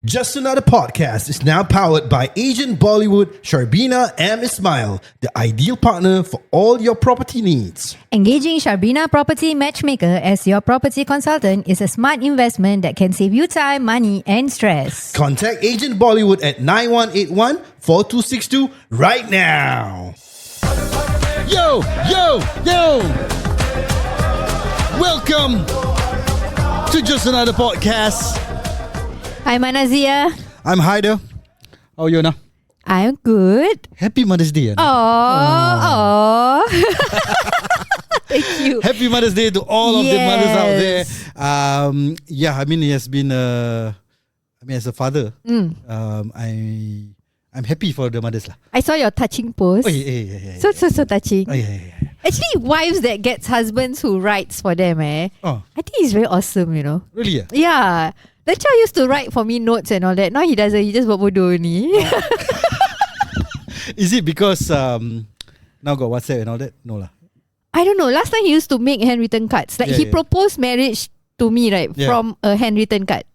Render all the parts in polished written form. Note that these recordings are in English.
Just Another Podcast is now powered by Agent Bollywood, Sharbina and Ismail, the ideal partner for all your property needs. Engaging Sharbina Property Matchmaker as your property consultant is a smart investment that can save you time, money and stress. Contact Agent Bollywood at 9181-4262 right now. Yo! Welcome to Just Another Podcast. I'm Anazia. I'm Haider. How are you, Anna? I'm good. Happy Mother's Day, Anna. Oh. Thank you. Happy Mother's Day to all of the mothers out there. It has been as a father, I'm happy for the mothers lah. I saw your touching post. Yeah. So touching. Yeah. Actually, wives that gets husbands who writes for them, I think it's very awesome, you know. Really? Yeah. The child used to write for me notes and all that. Now he doesn't. He just buat bodoh ni. Is it because now got WhatsApp and all that? No lah. I don't know. Last time he used to make handwritten cards. Like he proposed marriage to me, right? Yeah. From a handwritten card.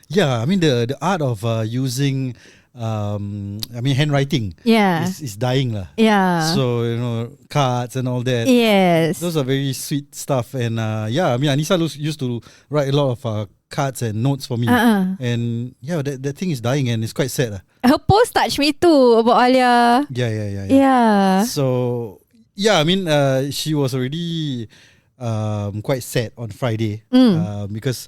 Yeah, I mean the art of using handwriting is dying lah. Yeah. So, cards and all that. Yes. Those are very sweet stuff. And Anissa used to write a lot of cards and notes for me. And that thing is dying and it's quite sad. Her post touched me too about Alia. Yeah. So, she was already quite sad on Friday because...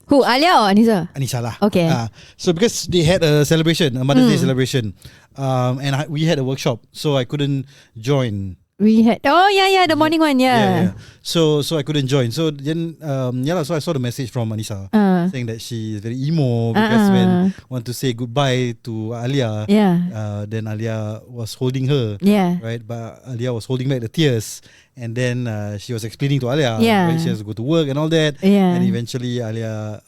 Who, Alia or Anissa? Anissa lah. Okay. So because they had a celebration, a Mother's Day celebration, and we had a workshop, so I couldn't join. We had the morning one, yeah. So I couldn't join. So then so I saw the message from Anissa saying that she is very emo because when want to say goodbye to Alia, then Alia was holding her, right? But Alia was holding back the tears. And then she was explaining to Alia when she has to go to work and all that. And eventually Alia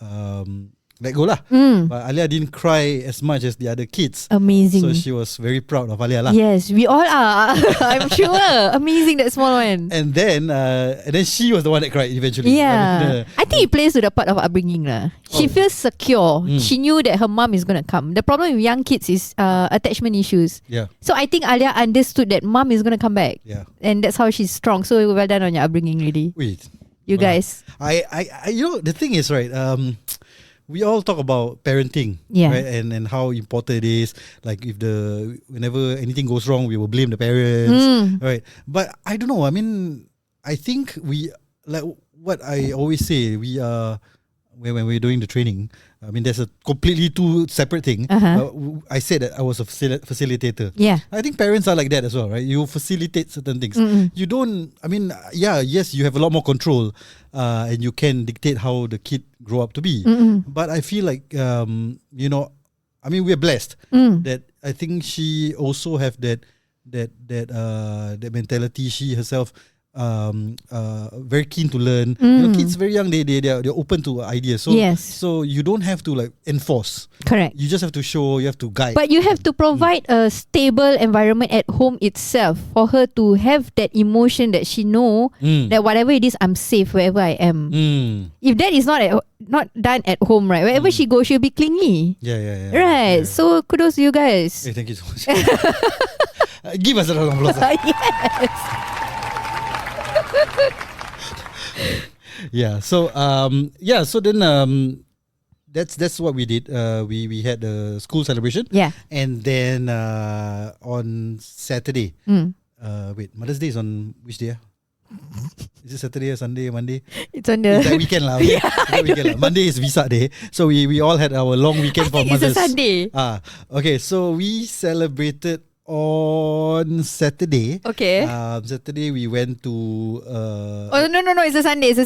let go lah. But Alia didn't cry as much as the other kids. Amazing. So she was very proud of Alia lah. Yes, we all are. I'm sure. Amazing, that small one. And then she was the one that cried eventually. Yeah. I think it plays to the part of upbringing lah. She feels secure. She knew that her mom is going to come. The problem with young kids is attachment issues. Yeah. So I think Alia understood that mom is going to come back. Yeah. And that's how she's strong. So well done on your upbringing, really. Wait. You guys. I the thing is, right, we all talk about parenting, right? And how important it is. Like whenever anything goes wrong, we will blame the parents, right? But I don't know. I mean, I think we, like what I always say, we are when we're doing the training. I mean, there's a completely two separate thing. I said that I was a facilitator. Yeah. I think parents are like that as well, right? You facilitate certain things. You don't, yes, you have a lot more control and you can dictate how the kid grow up to be. But I feel like, we're blessed that I think she also have that mentality. She herself very keen to learn. Kids very young, they're open to ideas. So you don't have to like enforce. Correct. You just have to show, you have to guide. But you have to provide a stable environment at home itself for her to have that emotion that she know that whatever it is, I'm safe wherever I am. If that is not done at home, right? Wherever she goes, she'll be clingy. Yeah. Right. So kudos to you guys. Hey, thank you so much. Give us a round of applause. Yes. So then that's what we did. We had the school celebration. Yeah. And then on Saturday. Mother's Day is on which day? Is it Saturday or Sunday or Monday? It's on the weekend lah. Monday is Vesak Day. So we all had our long weekend for mothers. It's a Sunday. Okay, so we celebrated on Saturday. Okay. Saturday we went to no, it's a Sunday. It's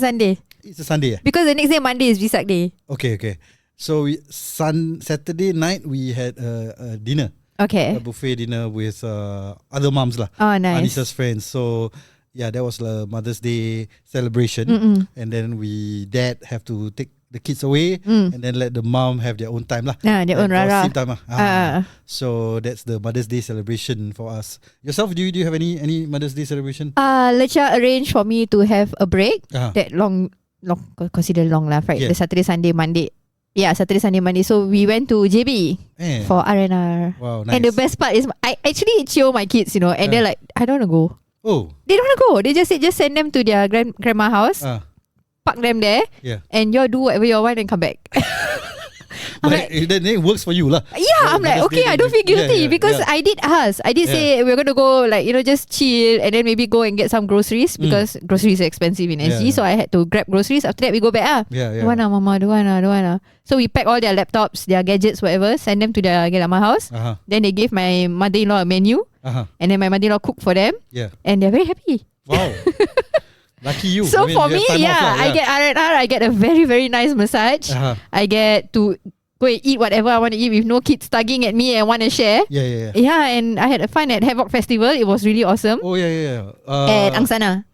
a Sunday. Because the next day Monday is Vesak Day. Okay. So Saturday night we had a dinner. Okay. A buffet dinner with other moms lah. Oh, nice. Anissa's friends. So that was the Mother's Day celebration. And then dad have to take the kids away and then let the mom have their own time lah. Their own rara. Same time So that's the Mother's Day celebration for us. Yourself, do you have any Mother's Day celebration? Lecha arranged for me to have a break. That long consider long lah, right? The Saturday, Sunday, Monday. Yeah, Saturday, Sunday, Monday. So we went to JB for R&R. Wow, nice. And the best part is I actually chill my kids, and they're like, I don't want to go. Oh. They don't want to go. They just said, just send them to their grandma house, park them there, and y'all do whatever you want and come back. But then it works for you lah. Yeah, I'm like, okay, I don't feel guilty because I did ask. I did say we're going to go just chill and then maybe go and get some groceries because groceries are expensive in SG. So I had to grab groceries. After that, we go back. Don't wanna, mama, don't wanna. So we pack all their laptops, their gadgets, whatever, send them to their grandma house. Then they gave my mother-in-law a menu. And then my mother-in-law cooked for them. And they're very happy. Wow. Lucky you. So for me, I get R&R. I get a very, very nice massage. I get to go and eat whatever I want to eat with no kids tugging at me and want to share. Yeah, and I had fun at Havoc Festival. It was really awesome. Oh, yeah. At Angsana.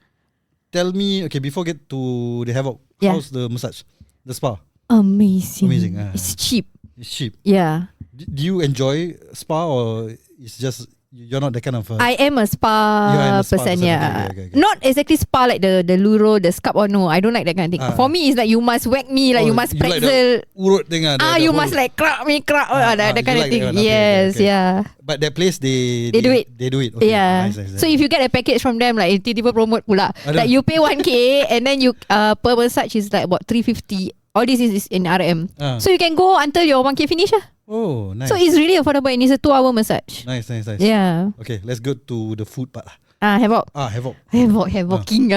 Tell me, okay, before get to the Havoc, how's the massage? The spa? Amazing. It's cheap. It's cheap. Yeah. Do you enjoy spa or it's just... You're not that kind of... I am a spa person, Okay. Not exactly spa like the Luro, the scalp or no. I don't like that kind of thing. For me, it's like you must whack me, like you must pretzel. Like urut thing, you must like crack me, that kind of thing. Yes, yeah. But that place, they do it. They do it. Okay. Yeah. Nice. So if you get a package from them, like tiba-tiba promote pula. Like you pay 1K and then you per massage is like about 350. All this is in RM. So you can go until your 1K finish. Oh, nice. So it's really affordable and it's a 2-hour massage. Nice. Yeah. Okay, let's go to the food part. Havoc. Havoc-ing.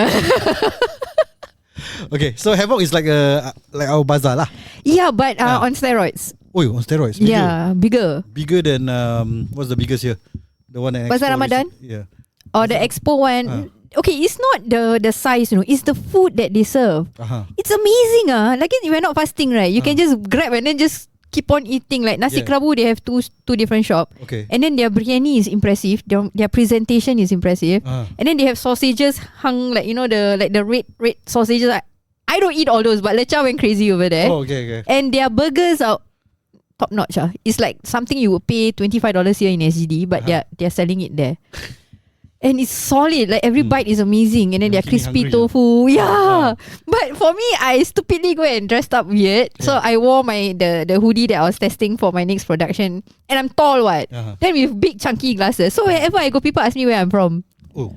Okay, so Havoc is like our bazaar lah. Yeah, but on steroids. Oh, on steroids. Bigger. Yeah, bigger. Bigger than what's the biggest here? The one at Bazaar Ramadan? Yeah. Or the Expo one. Okay, it's not the size, it's the food that they serve. It's amazing. Like we're not fasting, right? You can just grab and then just keep on eating. Like nasi kerabu, they have two different shops. Okay. And then their biryani is impressive. Their presentation is impressive. And then they have sausages hung like the red sausages. I don't eat all those, but Lecha went crazy over there. Oh, okay. And their burgers are top notch. It's like something you would pay $25 here in SGD, but they're selling it there. And it's solid. Like every bite is amazing. And then their crispy tofu. Yeah. But for me, I stupidly go and dressed up weird. So I wore the hoodie that I was testing for my next production. And I'm tall, Then with big chunky glasses. So wherever I go, people ask me where I'm from. Oh,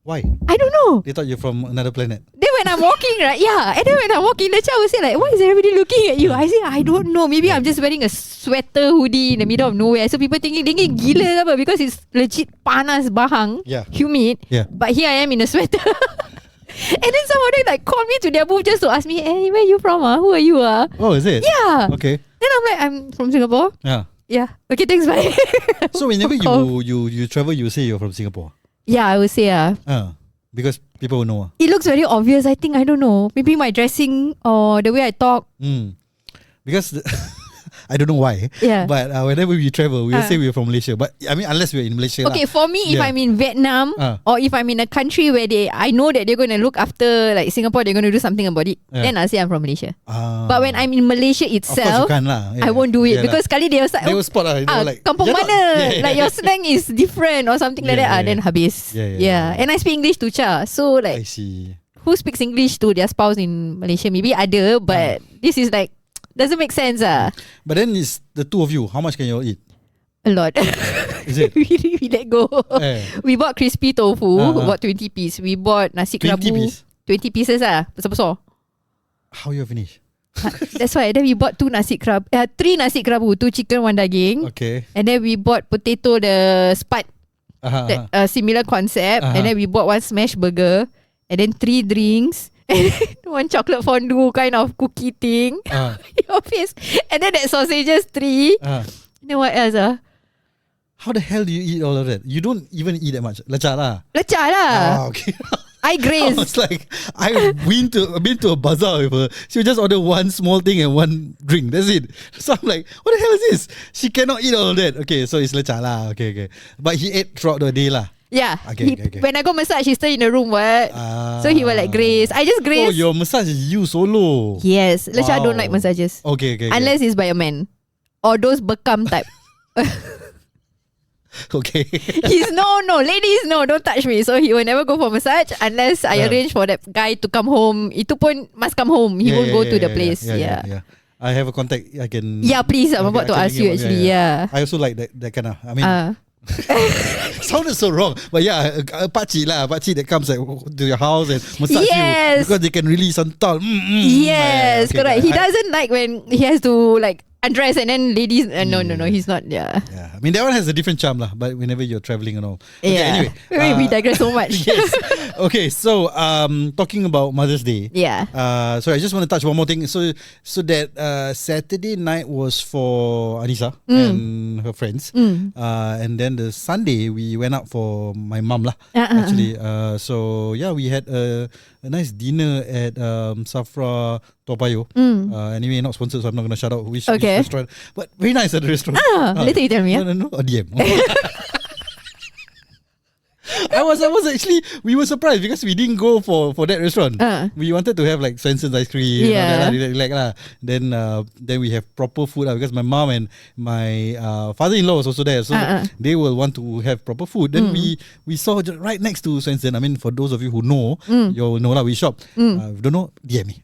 why? I don't know. They thought you're from another planet. Then when I'm walking, right? Yeah. And then when I'm walking, the child will say like, why is everybody looking at you? I say, I don't know. Maybe I'm just wearing a sweater hoodie in the middle of nowhere. So people thinking gila apa? Because it's legit panas, bahang, humid. But here I am in a sweater. And then some of them like call me to their booth just to ask me, hey, where you from? Who are you? Oh, is it? Yeah. Okay. Then I'm like, I'm from Singapore. Yeah. Okay, thanks, bye. So whenever you travel, you say you're from Singapore? Yeah, I would say because people will know. It looks very obvious. I think, I don't know. Maybe my dressing or the way I talk. Because I don't know why. Yeah. But whenever we travel, we will say we're from Malaysia. But I mean, unless we're in Malaysia. Okay, for me, if I'm in Vietnam or if I'm in a country where I know that they're going to look after like Singapore, they're going to do something about it, then I'll say I'm from Malaysia. But when I'm in Malaysia itself, I won't do it because sekali they will spot like kampung mana, like your slang is different or something like that. Then habis. Yeah. And I speak English to Cha. So like, I see. Who speaks English to their spouse in Malaysia? Maybe ada, but this is like doesn't make sense. But then it's the two of you. How much can you all eat? A lot. Is it? we let go. We bought crispy tofu, bought 20 pieces. We bought nasi kerabu. 20 pieces besar-besar. How you finish? That's why. Then we bought 3 nasi kerabu, 2 chicken, 1 daging. Okay. And then we bought potato, the spud. Similar concept. And then we bought 1 smash burger. And then 3 drinks. And 1 chocolate fondue kind of cookie thing. Your face. And then that sausages 3. And then what else? How the hell do you eat all of that? You don't even eat that much. Lecha lah. Okay. I graze. I was like, I've been to a bazaar with her. She would just order 1 small thing and 1 drink. That's it. So I'm like, what the hell is this? She cannot eat all of that. Okay, so it's lecha lah. Okay. But he ate throughout the day lah. Yeah. Okay. When I go massage, he's still in the room. So he will like graze. I just graze. Oh, your massage is you solo. Yes. Lecha don't like massages. Okay. Unless it's by a man. Or those bekam type. Okay. He's no, ladies no, don't touch me. So he will never go for massage unless I arrange for that guy to come home. Itu pun must come home. He won't go to the place. Yeah. I have a contact. I can. Yeah, please. I'm about to ask you actually. Yeah. I also like that kind of. I mean, sounded so wrong, but yeah, a pakcik that comes like to your house and massage you because they can really santal. Yes, correct. He doesn't like when he has to like undress and then ladies. No, he's not. Yeah. I mean that one has a different charm lah. But whenever you're traveling and all. Okay, anyway, we digress so much. Yes. Okay, so talking about Mother's Day. Yeah. So I just want to touch one more thing. So that Saturday night was for Anissa and her friends. And then the Sunday we went out for my mum lah. Actually. So yeah, we had a nice dinner at Safra Toa Payoh. Anyway, not sponsored, so I'm not going to shout out which restaurant. But very nice at the restaurant. Later you tell me. No. DM. I was actually, we were surprised because we didn't go for that restaurant. We wanted to have like Swenson's ice cream. Then we have proper food because my mom and my father-in-law was also there, so they will want to have proper food. Then we saw right next to Swenson. I mean, for those of you who know, you'll know that we shop. Don't know, DM me.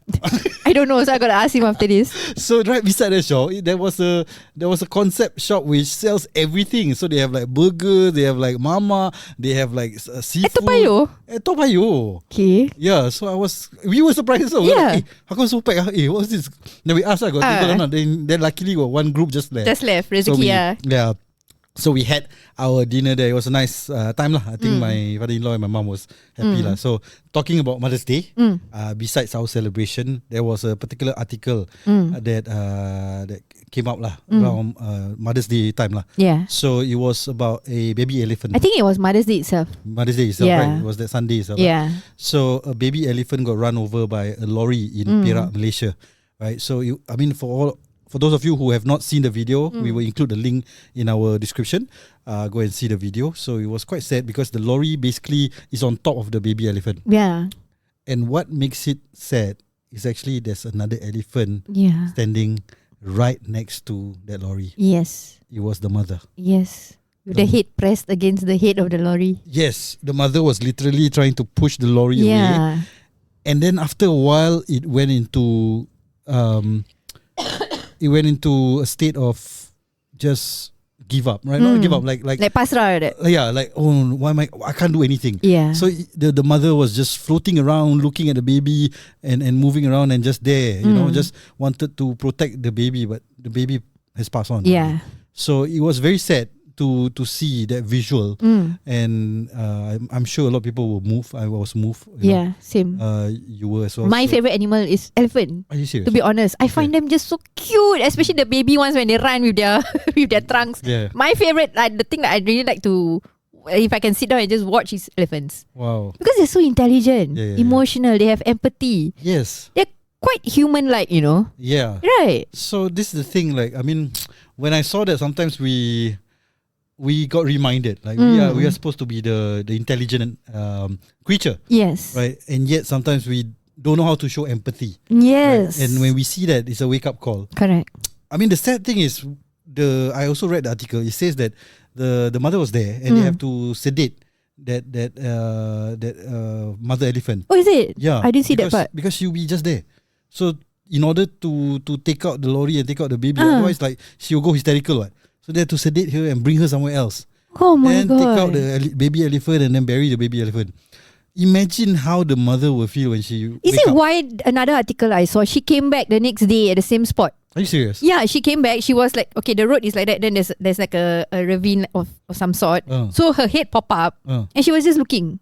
I don't know, so I gotta ask him after this. So right beside the shop, there was a concept shop which sells everything. So they have like burgers, they have like mama, they have like seafood. At Toa Payoh. Okay. Yeah, so we were surprised also. Yeah. Like, how come so packed? What's this? Then we asked, got table or not? Then luckily got one group just left. Rezeki. Yeah. So we had our dinner there. It was a nice time lah. I think my father-in-law and my mom was happy lah. So talking about Mother's Day, besides our celebration, there was a particular article that came out lah around Mother's Day time lah. Yeah. So it was about a baby elephant. I think it was Mother's Day itself. Mother's Day itself, right? It was that Sunday itself. Yeah. Right? So a baby elephant got run over by a lorry in Perak, Malaysia. Right. So for those of you who have not seen the video, we will include the link in our description. Go and see the video. So it was quite sad because the lorry basically is on top of the baby elephant. Yeah. And what makes it sad is actually there's another elephant standing right next to that lorry. Yes. It was the mother. Yes. With the head pressed against the head of the lorry. Yes. The mother was literally trying to push the lorry away. And then after a while, it went into a state of just give up, right? Not give up, like pasrah. Like why am I can't do anything. Yeah. So the mother was just floating around, looking at the baby and moving around and just there, just wanted to protect the baby, but the baby has passed on. Yeah. So it was very sad to see that visual, and I'm sure a lot of people will move. I was moved. Same. You were as well. My favorite animal is elephant. Are you serious? To be honest, I find them just so cute, especially the baby ones when they run with their with their trunks. Yeah. My favorite, the thing that I really like to, if I can sit down and just watch, is elephants. Wow. Because they're so intelligent, emotional. They have empathy. Yes. They're quite human-like, Yeah. Right. So this is the thing. Like, I mean, when I saw that, sometimes we got reminded, like we are supposed to be the intelligent creature. Yes. Right. And yet sometimes we don't know how to show empathy. Yes. Right? And when we see that, it's a wake up call. Correct. I mean, the sad thing is I also read the article. It says that the mother was there and they have to sedate that mother elephant. Oh, is it? Yeah. I didn't see that part. Because she'll be just there. So in order to take out the lorry and take out the baby, otherwise like she'll go hysterical. What? So they had to sedate her and bring her somewhere else. Oh my God. And take out the baby elephant and then bury the baby elephant. Imagine how the mother will feel when she Is it why another article I saw, she came back the next day at the same spot? Are you serious? Yeah, she came back. She was like, okay, the road is like that. Then there's like a ravine of some sort. So her head popped up and she was just looking.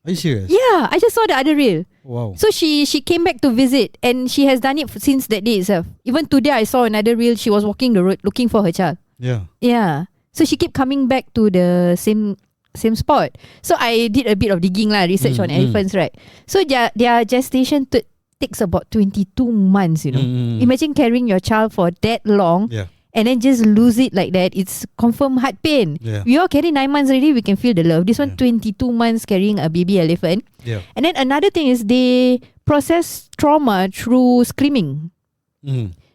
Are you serious? Yeah, I just saw the other reel. Wow. So she came back to visit and she has done it since that day itself. Even today I saw another reel. She was walking the road looking for her child. Yeah. Yeah. So she kept coming back to the same spot. So I did a bit of digging research on elephants, right? So their gestation takes about 22 months, Imagine carrying your child for that long and then just lose it like that. It's confirmed heart pain. Yeah. We all carry 9 months already, we can feel the love. This one 22 months carrying a baby elephant. Yeah. And then another thing is they process trauma through screaming.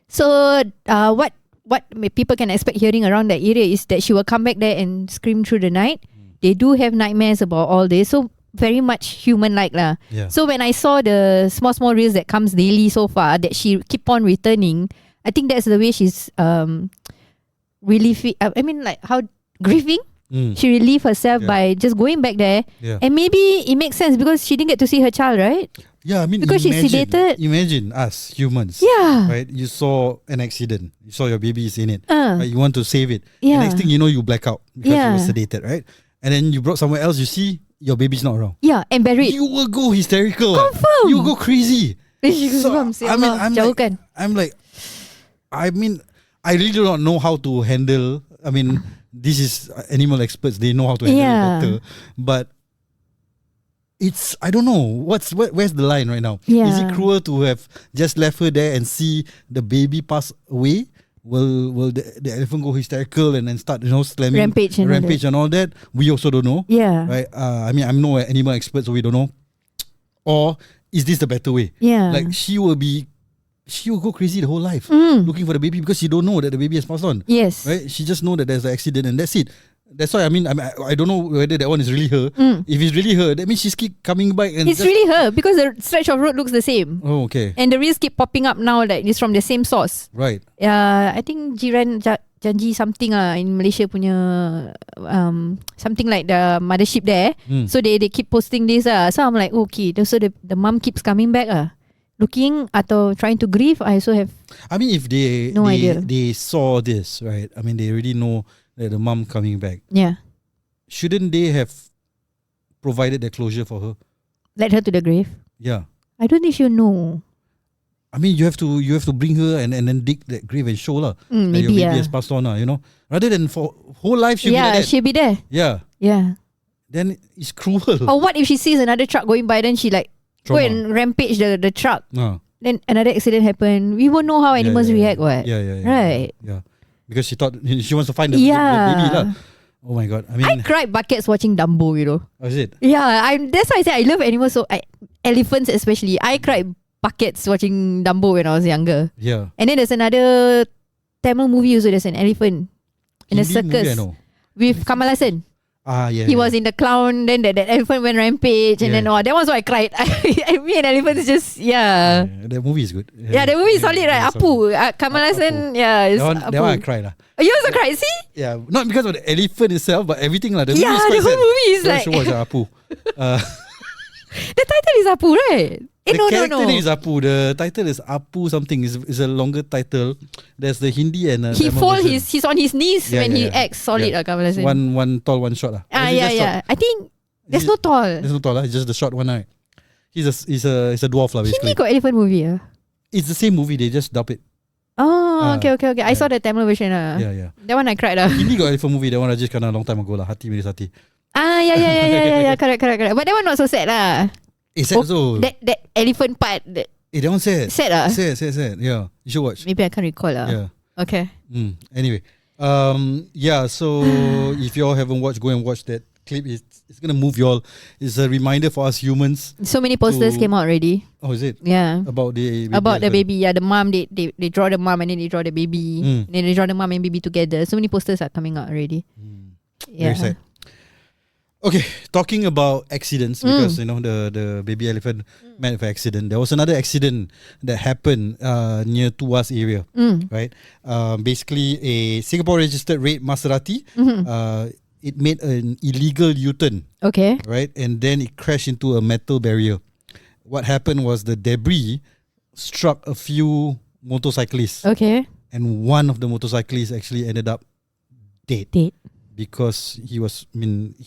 So what people can expect hearing around that area is that she will come back there and scream through the night. They do have nightmares about all this. So very much human-like lah. Yeah. So when I saw the small reels that comes daily so far, that she keep on returning, I think that's the way she's how grieving. She relieved herself by just going back there. And maybe it makes sense because she didn't get to see her child, right? Yeah, I mean, because she's sedated. Imagine us humans. Yeah. Right? You saw an accident. You saw your baby is in it. Right? You want to save it. The next thing you know, you black out because you were sedated, right? And then you brought somewhere else, you see your baby's not around. Yeah, and buried. You will go hysterical. Confirm. You go crazy. I'm like, I really do not know how to handle. I mean, this is animal experts. They know how to handle it better. But I don't know where's the line right now. Is it cruel to have just left her there and see the baby pass away? Will the elephant go hysterical and then start slamming rampage and all that? We also don't know. Right. I'm no animal expert, so we don't know. Or is this the better way? Like she will go crazy the whole life looking for the baby because she don't know that the baby has passed on. Yes. Right. She just know that there's an accident and that's it. That's why I don't know whether that one is really her. If it's really her, that means she's keep coming back and it's really her because the stretch of road looks the same. Oh, okay. And the reels keep popping up now that it's from the same source. Right. I think jiran janji something in Malaysia punya something like the Mothership there. So they keep posting this So I'm like, okay, so the mom keeps coming back looking atau trying to grieve. I also have if they idea. They saw this, right? They already know that the mom coming back. Yeah. Shouldn't they have provided the closure for her? Led her to the grave? Yeah. I don't think she'll know. You have to bring her and then dig that grave and show lah. Maybe your baby has passed on Rather than for whole life she'll be like that. She'll be there. Yeah. Yeah. Then it's cruel. Or what if she sees another truck going by, then she like go and rampage the truck. Then another accident happen. We won't know how animals react. What? Yeah. Right. Yeah. Because she thought she wants to find the baby lah. Oh my god! I cried buckets watching Dumbo. Oh, is it? Yeah, that's why I say I love animals. So elephants especially. I cried buckets watching Dumbo when I was younger. Yeah. And then there's another Tamil movie also. There's an elephant in a circus with Kamal Hassan. He was in the clown. Then that elephant went rampage, and then that was why I cried. Me and elephants just that movie is good. The movie is solid, right? Apu, Kamal Hassan. That one I cried lah. You also cried? See? Yeah, not because of the elephant itself, but everything lah. The movie is the whole movie is like. Should watch Apu. The title is Apu, right? The character name is Apu. The title is Apu something. Is a longer title. There's the Hindi and he fall. He's on his knees when he acts solid. Kamal Hassan. One tall, one short lah. Yeah. I think there's no tall. There's no tall lah. It's just the short one, right? He's a dwarf lah. Basically. Hindi got elephant movie. It's the same movie. They just dub it. Oh, okay. I saw the Tamil version. Yeah. That one I cried. Hindi got elephant movie. That one I just kind of long time ago lah. Hati Miris Hati. Yeah. Correct. But that one not so sad lah. It's sad also. That elephant part. That one sad. Sad lah. Sad. Yeah, you should watch. Maybe I can't recall lah. Yeah. Okay. Anyway, so if you all haven't watched, go and watch that clip. It's gonna move you all. It's a reminder for us humans. So many posters came out already. Oh, is it? Yeah. About the baby. Yeah, the mom. They draw the mom and then they draw the baby. And then they draw the mom and baby together. So many posters are coming out already. Very sad. Okay, talking about accidents because the baby elephant met with an accident. There was another accident that happened near Tuas area, right? Basically, a Singapore registered red Maserati. It made an illegal U-turn. Okay. Right, and then it crashed into a metal barrier. What happened was the debris struck a few motorcyclists. Okay. And one of the motorcyclists actually ended up dead. Because he was,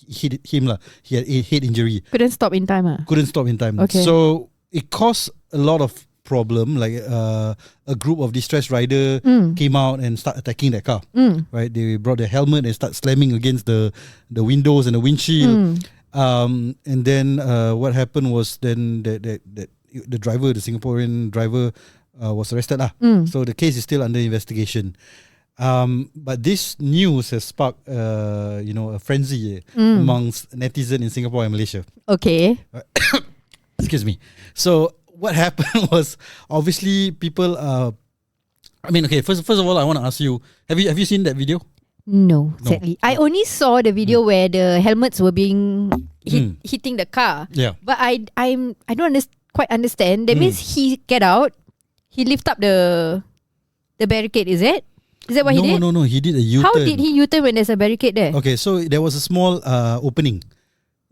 hit him lah. He had a head injury. Couldn't stop in time. Okay. So it caused a lot of problem. Like a group of distressed rider came out and start attacking that car. Right, they brought their helmet and start slamming against the windows and the windshield. And then what happened was then the driver, the Singaporean driver, was arrested lah. So the case is still under investigation. But this news has sparked, a frenzy amongst netizens in Singapore and Malaysia. Okay. Excuse me. So what happened was obviously people. First of all, I want to ask you: Have you seen that video? No, sadly, I only saw the video where the helmets were being hitting the car. Yeah. But I don't quite understand. That means he get out, he lift up the the barricade, is it? Is that what he did? No. He did a U-turn. How did he U-turn when there's a barricade there? Okay, so there was a small opening.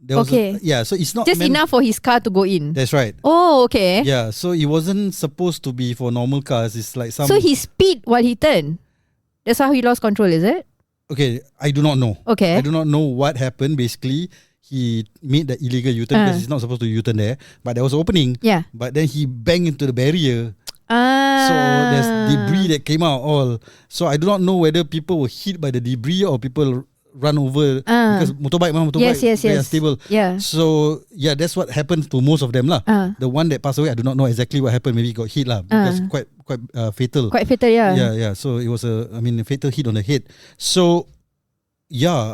There was so it's not just enough for his car to go in. That's right. Oh, okay. Yeah, so it wasn't supposed to be for normal cars. It's like some. So he speed while he turned. That's how he lost control, is it? Okay, I do not know. Okay. I do not know what happened. Basically, he made the illegal U-turn because he's not supposed to U-turn there. But there was an opening. Yeah. But then he banged into the barrier. So there's debris that came out all. So I do not know whether people were hit by the debris or people run over because motorbike they are stable. Yeah. So yeah, that's what happened to most of them lah. The one that passed away, I do not know exactly what happened. Maybe he got hit lah because quite fatal. Quite fatal, yeah. Yeah. So it was a fatal hit on the head. So yeah,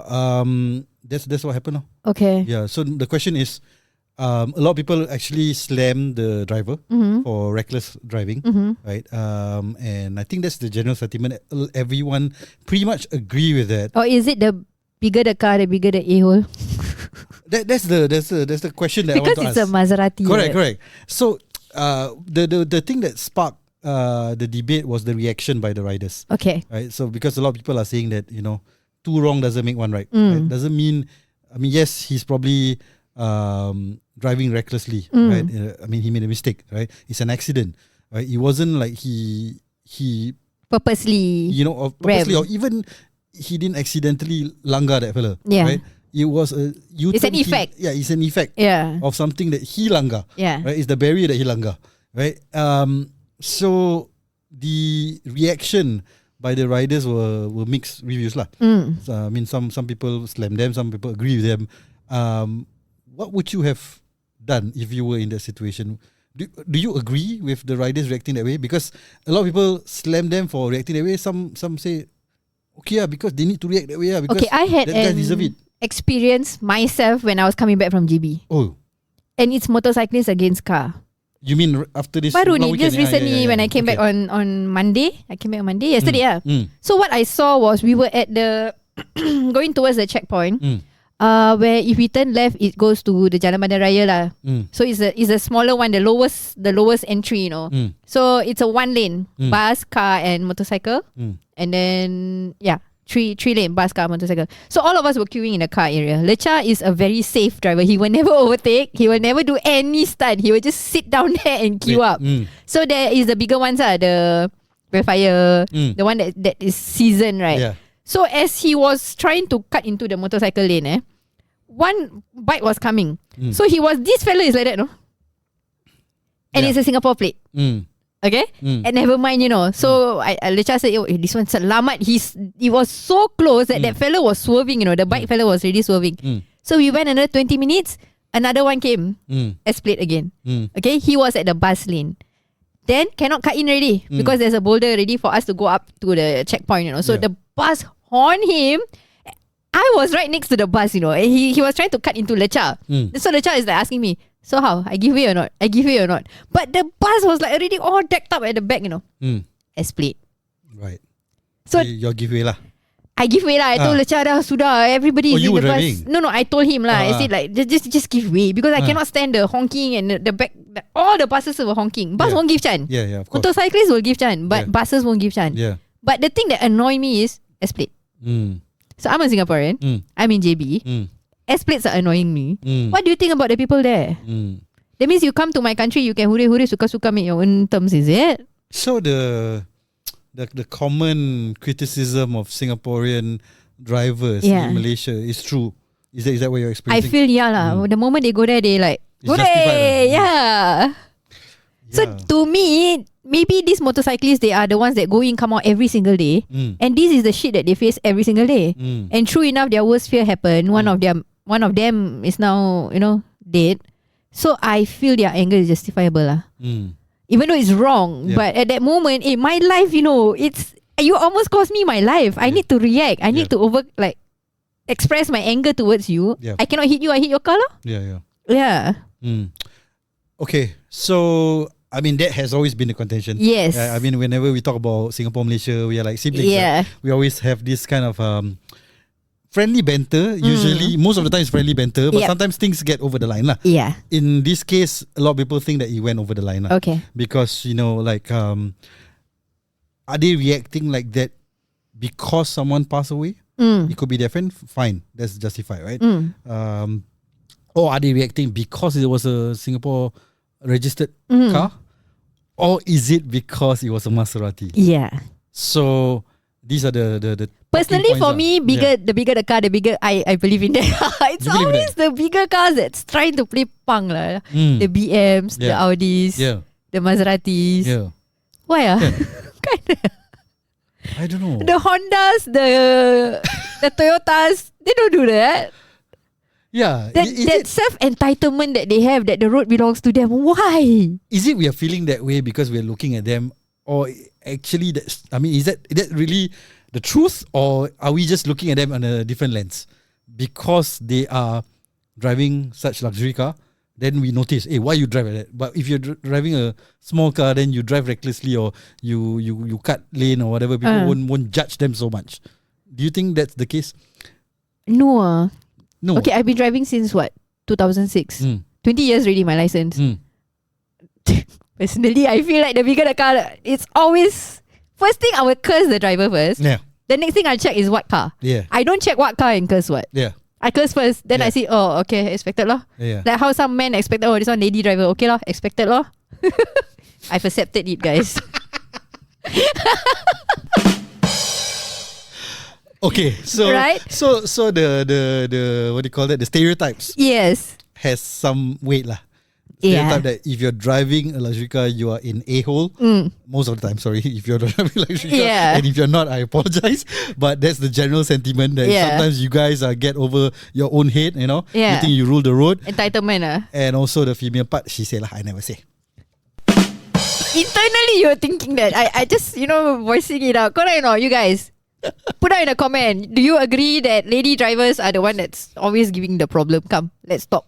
that's what happened now. Okay. Yeah. So the question is, a lot of people actually slam the driver for reckless driving, right? And I think that's the general sentiment. Everyone pretty much agree with that. Or is it the bigger the car, the bigger the a-hole? That's the question that because I want to ask. Because it's a Maserati. Correct. So the thing that sparked the debate was the reaction by the riders. Okay. Right. So because a lot of people are saying that two wrong doesn't make one right. Right? Doesn't mean. Yes, he's probably driving recklessly, right? He made a mistake, right? It's an accident, right? It wasn't like he purposely, or purposely, or even he didn't accidentally langgar that fella, right? It was a U-turn. It's an effect. It's an effect of something that he langgar, right? It's the barrier that he langgar, right? So the reaction by the riders were mixed reviews lah. So, some people slam them, some people agree with them. What would you have done if you were in that situation? Do you agree with the riders reacting that way? Because a lot of people slam them for reacting that way. Some say, okay, because they need to react that way. Because I had that guy deserve it. Experience myself when I was coming back from GB. Oh. And it's motorcyclists against car. You mean after this? Baru ni, just recently when I came back on Monday. I came back on Monday, yesterday. So what I saw was we were at the going towards the checkpoint. Where if we turn left, it goes to the Jalan Bandar Raya lah. So it's a smaller one, the lowest entry, So it's a one lane, bus, car, and motorcycle, and then three lane, bus, car, motorcycle. So all of us were queuing in the car area. Lecha is a very safe driver. He will never overtake. He will never do any stunt. He will just sit down there and queue up. So there is the bigger ones, the Fire, the one that is seasoned, right? Yeah. So as he was trying to cut into the motorcycle lane, one bike was coming. So this fella is like that, no? And it's a Singapore plate. Okay? And never mind, So Lecha said, this one selamat. He was so close that that fella was swerving, the bike fella was really swerving. So we went another 20 minutes, another one came. S-plate again. Okay? He was at the bus lane. Then cannot cut in already because there's a boulder ready for us to go up to the checkpoint, So the bus horned him. I was right next to the bus, And he was trying to cut into Lecha. So Lecha is like asking me, so how? I give way or not? But the bus was like already all decked up at the back, S-plate. Right. So you give way lah. I give way lah. I told Lecha dah sudah. Everybody is in the bus. No, I told him lah. I said like just give way because I cannot stand the honking and the back. All the buses were honking. Bus won't give chan. Yeah, of course. Motorcyclists will give chan, but buses won't give chan. Yeah. But the thing that annoyed me is S-plate. So I'm a Singaporean. I'm in JB. S-plates are annoying me. What do you think about the people there? That means you come to my country, you can hure suka-suka make your own terms, is it? So the common criticism of Singaporean drivers in Malaysia is true. Is that what you're experiencing? I feel lah. The moment they go there, they like, hooray! Yeah. So to me, maybe these motorcyclists, they are the ones that go in, come out every single day. And this is the shit that they face every single day. And true enough, their worst fear happened. One of them is now, dead. So I feel their anger is justifiable lah. Even though it's wrong, but at that moment, in my life, you almost cost me my life. I need to react. I need to express my anger towards you. I cannot hit you. I hit your car lah. Yeah. Okay, so that has always been the contention. Yes. Whenever we talk about Singapore, Malaysia, we are like siblings. Right? We always have this kind of friendly banter. Usually, most of the time it's friendly banter, but sometimes things get over the line lah. Yeah. In this case, a lot of people think that he went over the line lah. Okay. Because are they reacting like that because someone passed away? It could be their friend. Fine, that's justified, right? Or are they reacting because it was a Singapore registered car? Or is it because it was a Maserati? Yeah. So these are the personally for me, the bigger the car, the bigger I believe in that. It's always the bigger cars that's trying to play punk lah. The BMs, the Audis, the Maseratis. Yeah. Why Kinda. I don't know. The Hondas, the Toyotas, they don't do that. Yeah. That self-entitlement that they have, that the road belongs to them. Why? Is it we are feeling that way because we are looking at them, or actually is that really the truth, or are we just looking at them on a different lens? Because they are driving such luxury car, then we notice, hey, why you drive like that? But if you're driving a small car, then you drive recklessly, or you cut lane or whatever, people won't judge them so much. Do you think that's the case? No. No. Okay, I've been driving since 2006. 20 years already, my license. Personally, I feel like the bigger the car, it's always... First thing, I will curse the driver first. Yeah. The next thing I'll check is what car. Yeah. I don't check what car and curse what. Yeah. I curse first, then I see, oh, okay, expected lah. Yeah. Like how some men expected, oh, this one lady driver, okay lah, expected lah. I've accepted it, guys. Okay, so right? so the what do you call that? The stereotypes. Yes. Has some weight lah. Yeah. Stereotype that if you're driving a luxury car, you are in a-hole. Most of the time, sorry. If you're driving a luxury car, and if you're not, I apologize. But that's the general sentiment that sometimes you guys get over your own head, you know. You think you rule the road. Entitlement. And also the female part, she say lah, I never say. Internally, you're thinking that. I just, voicing it out. Correct or not, you guys? Put out in a comment. Do you agree that lady drivers are the one that's always giving the problem? Come, let's talk.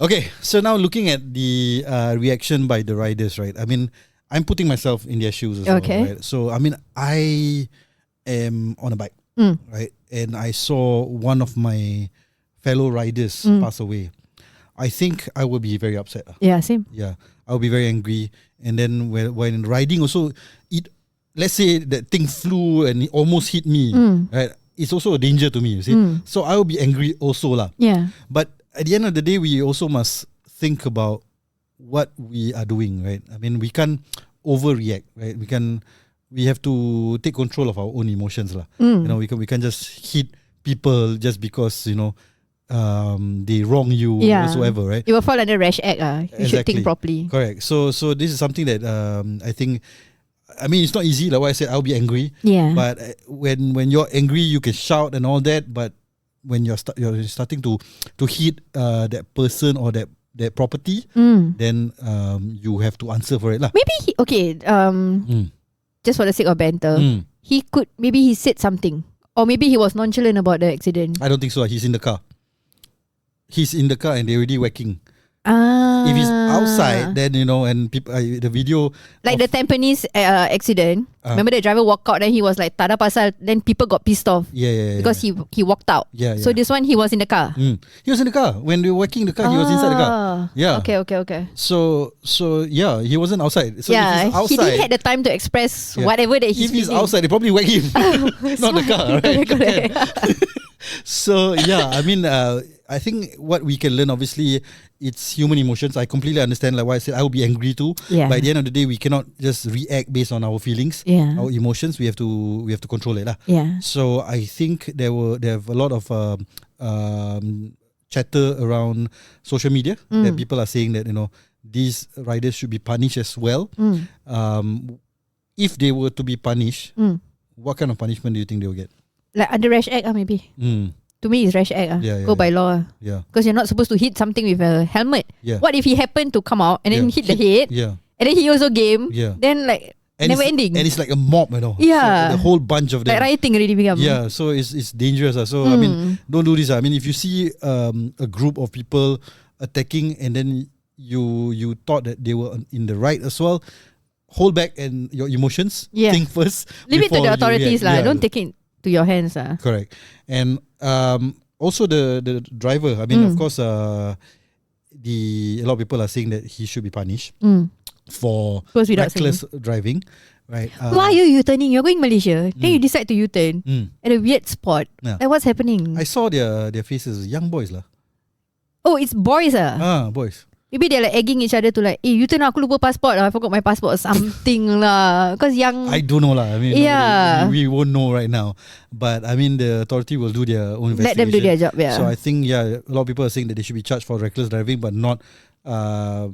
Okay, so now looking at the reaction by the riders, right? I mean, I'm putting myself in their shoes as well, right? So, I mean, I am on a bike, right? And I saw one of my fellow riders pass away. I think I will be very upset. Yeah, same. Yeah, I'll be very angry. And then when riding also, let's say that thing flew and it almost hit me, right? It's also a danger to me, you see. So I will be angry also lah. Yeah. But at the end of the day, we also must think about what we are doing, right? I mean, we can't overreact, right? We have to take control of our own emotions lah. We can't just hit people just because they wrong you whatsoever, right? You will fall under rash act. You should think properly. Correct. So this is something that I think. I mean, it's not easy. Like what I said, I'll be angry. Yeah. But when you're angry, you can shout and all that. But when you're starting to hit that person or that property, then you have to answer for it lah. Maybe just for the sake of banter, he said something, or maybe he was nonchalant about the accident. I don't think so. He's in the car. And they're already whacking. If he's outside, then and people the video like the Tampines accident. Remember the driver walked out, then he was like tada pasal. Then people got pissed off. Because he walked out. So this one he was in the car. He was in the car when they were whacking the car. He was inside the car. Yeah. Okay. So yeah, he wasn't outside. So if he's outside, he didn't have the time to express whatever that he's feeling. If he's feeling. outside, they probably whack him, not the car, right? Correct. So yeah, I mean, I think what we can learn, obviously, it's human emotions. I completely understand. Like what I said, I will be angry too. Yeah. But at the end of the day, we cannot just react based on our feelings, our emotions. We have to control it lah. Yeah. So I think there have a lot of chatter around social media that people are saying that these riders should be punished as well. If they were to be punished, what kind of punishment do you think they will get? Like under rash act, maybe. To me, it's rash act. Go by law. Yeah. Because you're not supposed to hit something with a helmet. Yeah. What if he happened to come out and then hit the head? Yeah. And then he also game. Yeah. Then never ending. And it's like a mob, Yeah. So the whole bunch of them. Like rioting already become. Yeah. So it's dangerous. So I mean, don't do this. I mean, if you see a group of people attacking and then you thought that they were in the right as well, hold back and your emotions. Yeah. Think first. Leave it to the authorities lah. Yeah. Don't take it to your hands. Correct. And also the driver. I mean, of course, a lot of people are saying that he should be punished. for reckless driving, right? Why are you U-turning? You're going Malaysia. Then you decide to U-turn at a weird spot. Like what's happening? I saw their faces, young boys lah. Oh, it's boys boys. Maybe they're like egging each other to like, U-turn aku lupa passport lah. I forgot my passport or something lah. Because young... I don't know lah. I mean, we won't know right now. But I mean, the authority will do their own investigation. Let them do their job, yeah. So I think, a lot of people are saying that they should be charged for reckless driving, but not, murder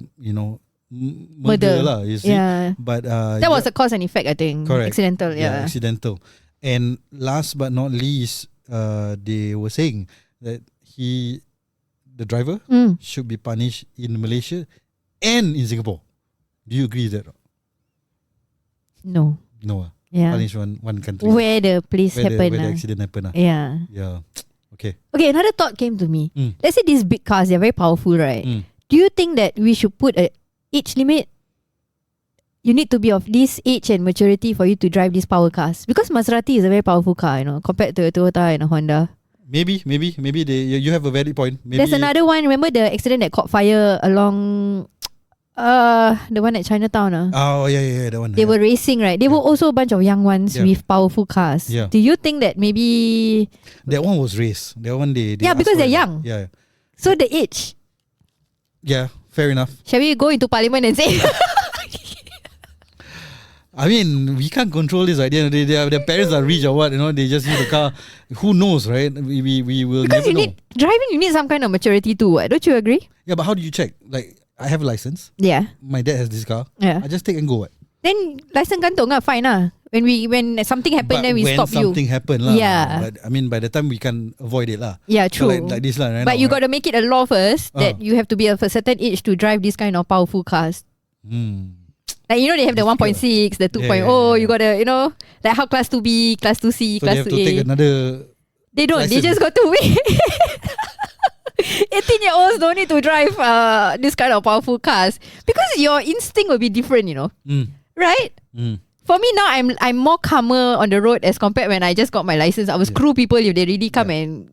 lah, you see. Yeah. But that was a cause and effect, I think. Correct. Accidental, accidental. And last but not least, they were saying that the driver should be punished in Malaysia and in Singapore. Do you agree with that? No. Yeah. Punish one country. Where the place happened. Where the accident happened. Yeah. Yeah. Okay, another thought came to me. Let's say these big cars, they're very powerful, right? Do you think that we should put a age limit? You need to be of this age and maturity for you to drive these power cars. Because Maserati is a very powerful car, compared to a Toyota and a Honda. Maybe you have a valid point. Maybe. There's another one. Remember the accident that caught fire along the one at Chinatown? Oh yeah, that one. They were racing, right? They were also a bunch of young ones with powerful cars. Yeah. Do you think that maybe that one was race? That one they because they're young. Yeah. So the age. Yeah, fair enough. Shall we go into parliament and say? I mean, we can't control this, right? Their parents are rich or what, they just use the car. Who knows, right? We will because never know. Driving, you need some kind of maturity too. Don't you agree? Yeah, but how do you check? Like, I have a license. Yeah. My dad has this car. Yeah. I just take and go, what? Then license gantung lah, fine lah. When something happened, then we stop you. When something happened lah. Yeah. But I mean, by the time we can avoid it lah. Yeah, true. So like this lah, right? But you got to make it a law first that you have to be of a certain age to drive this kind of powerful cars. Like, they have the 1.6, the 2.0. Yeah. You got to, like how class 2B, class 2C, so class 2A. they have to take another. They don't. license. They just got to wait. 18-year-olds don't need to drive this kind of powerful cars because your instinct will be different, right? For me now, I'm more calmer on the road as compared when I just got my license. I will screw people if they really come and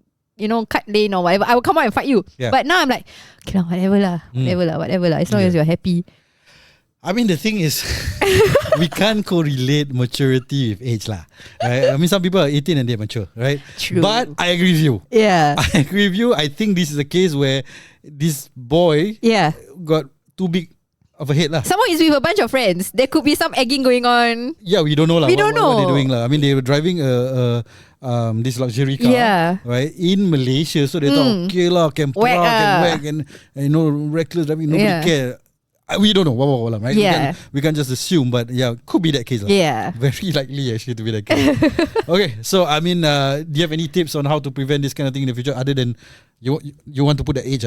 cut lane or whatever. I will come out and fight you. Yeah. But now I'm like, okay, whatever lah. As long as you're happy. I mean, the thing is, we can't correlate maturity with age lah. Right? I mean, some people are 18 and they're mature, right? True. But I agree with you. Yeah. I agree with you. I think this is a case where this boy got too big of a head lah. Someone is with a bunch of friends. There could be some egging going on. Yeah, we don't know lah. We don't know what they're doing lah. I mean, they were driving this luxury car, right, in Malaysia. So they thought, okay lah, can whack and reckless driving. Nobody care. We don't know, right? Yeah. We can just assume, but could be that case. Yeah. Very likely actually to be that case. Okay, so I mean, do you have any tips on how to prevent this kind of thing in the future other than you want to put the age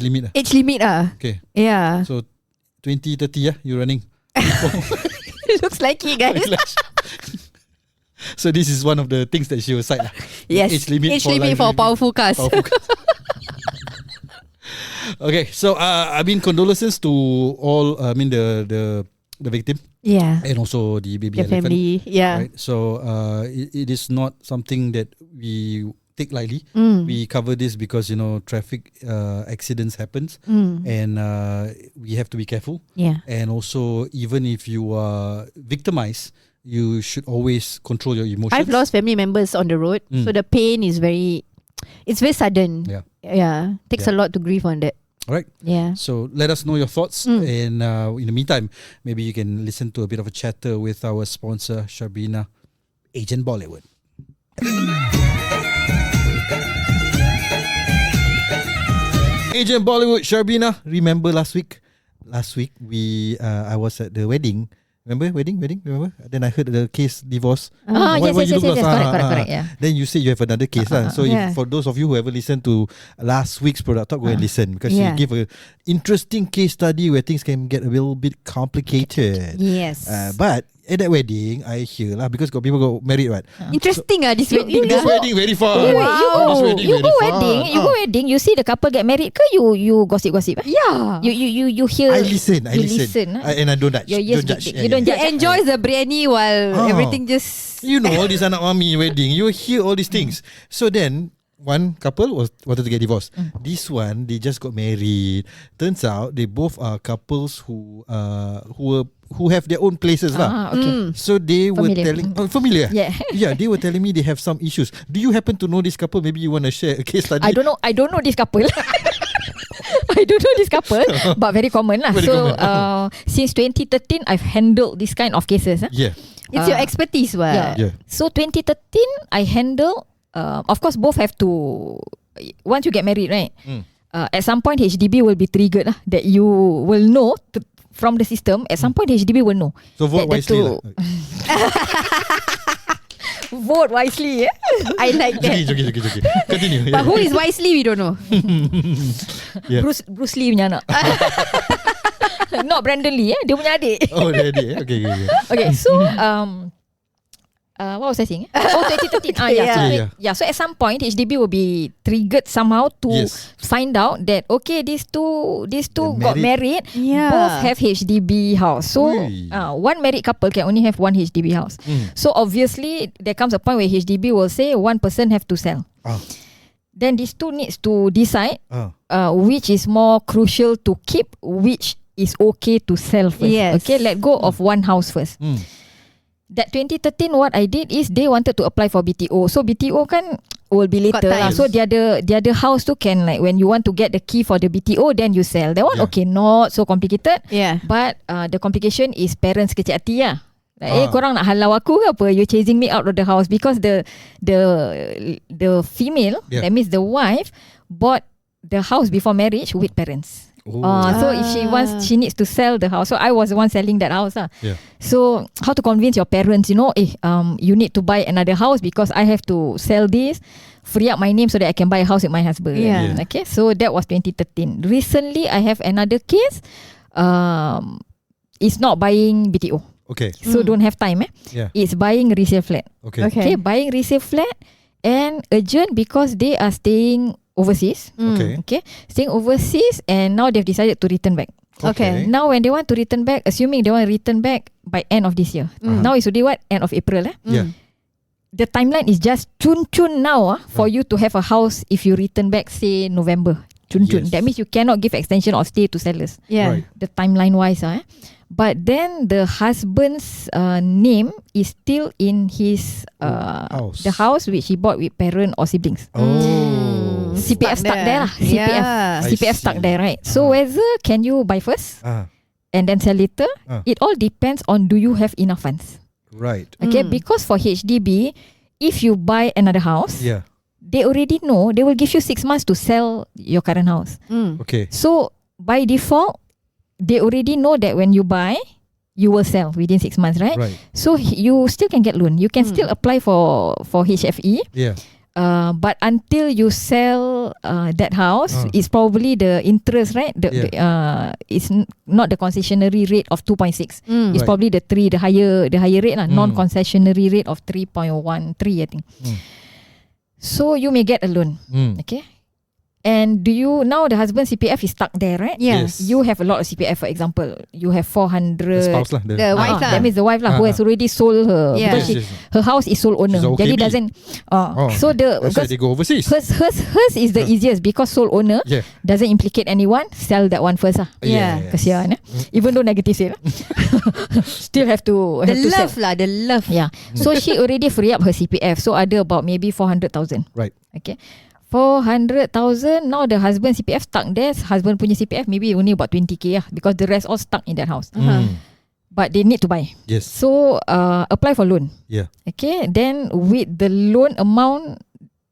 limit? Age limit Okay. Yeah. So 20, 30 you're running. It looks like it, guys. So this is one of the things that she will cite. Yes. Age limit for powerful cars. Okay, so I mean, condolences to all. I mean the victim. Yeah. And also the baby elephant. Family. Yeah. Right? So it is not something that we take lightly. We cover this because traffic accidents happens, and we have to be careful. Yeah. And also, even if you are victimized, you should always control your emotions. I've lost family members on the road, so the pain is very sudden. Yeah. Takes a lot to grieve on that. Alright. Yeah. So let us know your thoughts, and in the meantime, maybe you can listen to a bit of a chatter with our sponsor, Sharbina, Agent Bollywood. Agent Bollywood, Sharbina. Remember last week? Last week I was at the wedding. Remember wedding? Remember? Then I heard the case divorce. Yes. Correct. Yeah. Then you say you have another case, So for those of you who ever listened to last week's product talk, go and listen because she gave a interesting case study where things can get a little bit complicated. Yes. But at that wedding, I hear lah because got people got married, right? Interesting this wedding. This wedding very far. Wow. You go wedding. You see the couple get married. You gossip. Yeah. You hear. I listen. And I don't judge. You don't judge. He enjoys the biryani while everything just. All this anak mami wedding. You hear all these things. So then one couple wanted to get divorced. This one, they just got married. Turns out they both are couples who have their own places lah. Okay. So they were telling familiar. Yeah. They were telling me they have some issues. Do you happen to know this couple? Maybe you want to share a case study. I don't know this couple. I don't know this couple, but very common lah. Since 2013, I've handled this kind of cases. Yeah. It's your expertise, what? Yeah. So 2013, I handle. Of course, both have to. Once you get married, right? At some point, HDB will be triggered that you will know from the system. At some point, HDB will know. So vote wisely. Vote wisely. I like that. Joki. Continue. But who is wisely, we don't know. Yeah. Bruce Lee punya anak. Not Brandon Lee. Dia punya adik. Oh, dia adik. Okay. So what was I saying? 2013. So at some point HDB will be triggered somehow to find out that these two got married. Both have HDB house. So one married couple can only have one HDB house. So obviously there comes a point where HDB will say one person have to sell. Then these two needs to decide which is more crucial to keep, which is okay to sell first. Okay, let go of one house first. That 2013, what I did is they wanted to apply for BTO. So BTO kan will be later. So the other house tu can, like, when you want to get the key for the BTO, then you sell. That one not so complicated. But the complication is parents kecil hati lah. Like, korang nak halau aku ke apa? You're chasing me out of the house because the female, that means the wife, bought the house before marriage with parents. So if she needs to sell the house. So I was the one selling that house. So how to convince your parents, you need to buy another house because I have to sell this, free up my name so that I can buy a house with my husband. Okay, so that was 2013. Recently, I have another case. It's not buying BTO. Okay. So don't have time. It's buying resale flat. Okay. Buying resale flat and urgent because they are staying overseas. Okay. Staying overseas and now they've decided to return back. Okay. Now when they want to return back, assuming they want to return back by end of this year. Now it's already end of April. The timeline is just chun now for you to have a house if you return back, say November. Chun. That means you cannot give extension or stay to sellers. Right. The timeline wise. But then the husband's name is still in his house. The house which he bought with parent or siblings. CPF stuck there lah. CPF stuck there, right? So whether can you buy first and then sell later, it all depends on do you have enough funds. Right. Okay, because for HDB, if you buy another house, they already know they will give you 6 months to sell your current house. Okay. So by default, they already know that when you buy, you will sell within 6 months, right? So you still can get loan. You can still apply for HFE. But until you sell that house, it's probably the interest, right? It's not the concessionary rate of 2.6. It's probably the higher rate lah. Non-concessionary rate of 3.13, I think. So you may get a loan. Okay. And now the husband's CPF is stuck there, right? Yes. You have a lot of CPF, for example. You have 400. The spouse lah. The wife lah. That means the wife lah, who has already sold her. Because her house is sole owner. Jadi doesn't. So that's why they go overseas. Hers is the easiest because sole owner doesn't implicate anyone. Sell that one first lah. Kesian. Even though negative sale. Still have to sell. The love. So she already free up her CPF. So ada about maybe 400,000. Right. Okay. 400,000. Now the husband CPF stuck there. Husband punya CPF maybe only about 20k lah, because the rest all stuck in that house. But they need to buy. Yes. So apply for loan. Okay. Then with the loan amount,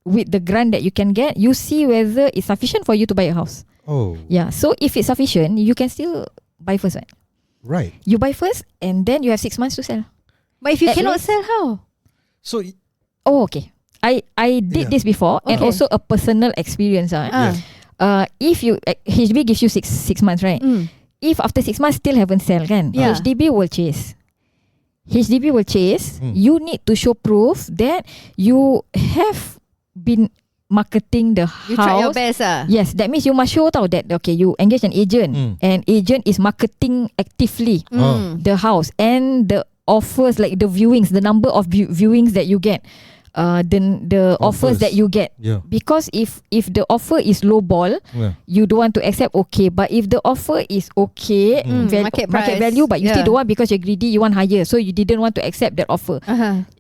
with the grant that you can get, you see whether it's sufficient for you to buy a house. So if it's sufficient, you can still buy first, right? Right. You buy first and then you have 6 months to sell. But if you cannot sell, how? So okay. I did this before, and also a personal experience. If you HDB gives you six months, right? If after 6 months still haven't sell, kan? HDB will chase. You need to show proof that you have been marketing the house. You try your best. Yes, that means you must show that you engage an agent, and agent is marketing actively the house, and the offers, like the viewings, the number of viewings that you get. the offers that you get. Because if the offer is low ball, you don't want to accept, okay. But if the offer is okay, market value, but you still don't want because you're greedy, you want higher, so you didn't want to accept that offer.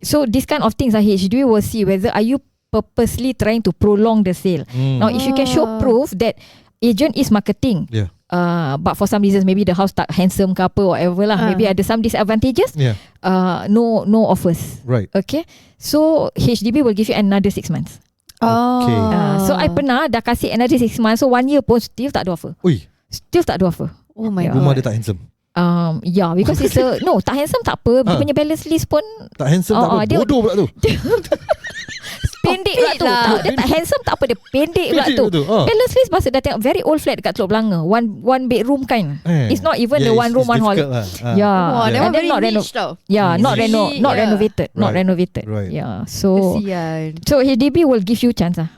So this kind of things, HDB will see whether are you purposely trying to prolong the sale. Now, if you can show proof that agent is marketing, but for some reasons maybe the house tak handsome ke apa, whatever lah, maybe ada some disadvantages, no offers. Right. Okay. So HDB will give you another 6 months. Okay. So I pernah dah kasih another 6 months, so 1 year pun still tak ada offer. Still tak ada offer. Oh my god. Rumah dia tak handsome. Because it's a no, tak handsome tak apa, dia punya balance list pun tak handsome tak apa, bodoh pula tu. Pendek pula tu. Dia tak handsome tak apa, dia pendek pula tu. Balance list pasal dah tengok very old flat dekat Teluk Belanga, one bedroom kind. It's not even the one room one hall. That one very niche tau. Not renovated. Not renovated. So HDB will give you chance lah.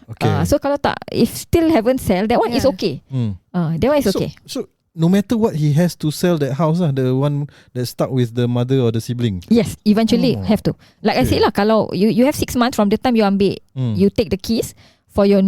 So kalau tak, if still haven't sell, that one is okay. That one is okay. So no matter what, he has to sell that house lah, the one that stuck with the mother or the sibling. Yes, eventually have to. Like I said lah, kalau you have 6 months from the time you ambil, you take the keys for your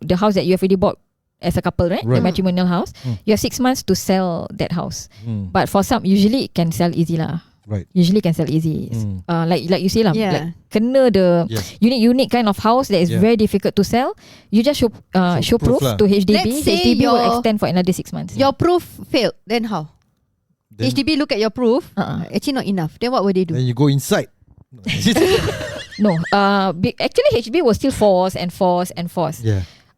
the house that you have already bought as a couple, right? The matrimonial house. You have 6 months to sell that house. But for some, usually it can sell easy lah. Right. Usually can sell easy. Like you say lah, like kena the unique kind of house that is very difficult to sell. You just show proof to HDB. Let's say HDB will extend for another 6 months. Your proof failed, then how? HDB look at your proof, actually not enough. Then what will they do? Then you go inside. No, actually HDB will still force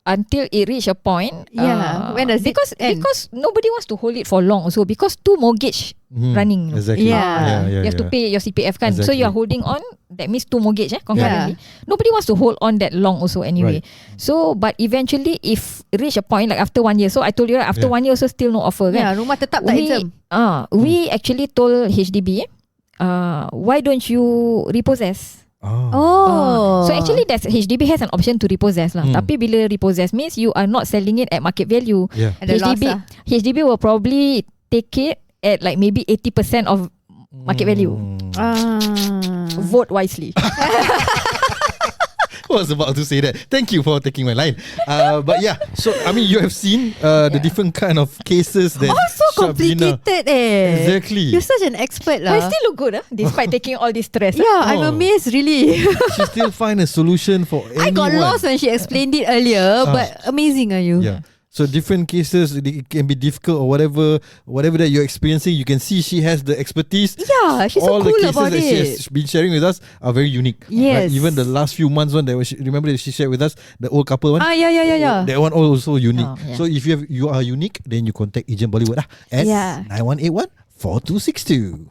until it reach a point. When does because nobody wants to hold it for long also, because two mortgage running. Exactly. You have to pay your CPF kan. Exactly. So you are holding on, that means two mortgage concurrently. Nobody wants to hold on that long also anyway. So but eventually if reach a point like after 1 year, so I told you right, after 1 year also still no offer kan. Rumah tetap tak handsome. We actually told HDB, why don't you repossess? So actually HDB has an option to repossess lah. Tapi bila repossess means you are not selling it at market value. HDB will probably take it at like maybe 80% of market value. Vote wisely. I was about to say that. Thank you for taking my line. But yeah, so I mean, you have seen the different kind of cases that so complicated Exactly. You're such an expert lah. But I still look good despite taking all this stress. I'm amazed really. She still find a solution for anyone. I got lost when she explained it earlier, but amazing are you. So different cases, it can be difficult or whatever that you're experiencing. You can see she has the expertise. She's all so cool the cases about that it. she has been sharing with us are very unique. Yes. Even the last few months one, remember that she shared with us, the old couple one. Yeah. That one also unique. So if you are unique, then you contact Agent Bollywood at 9181 4262.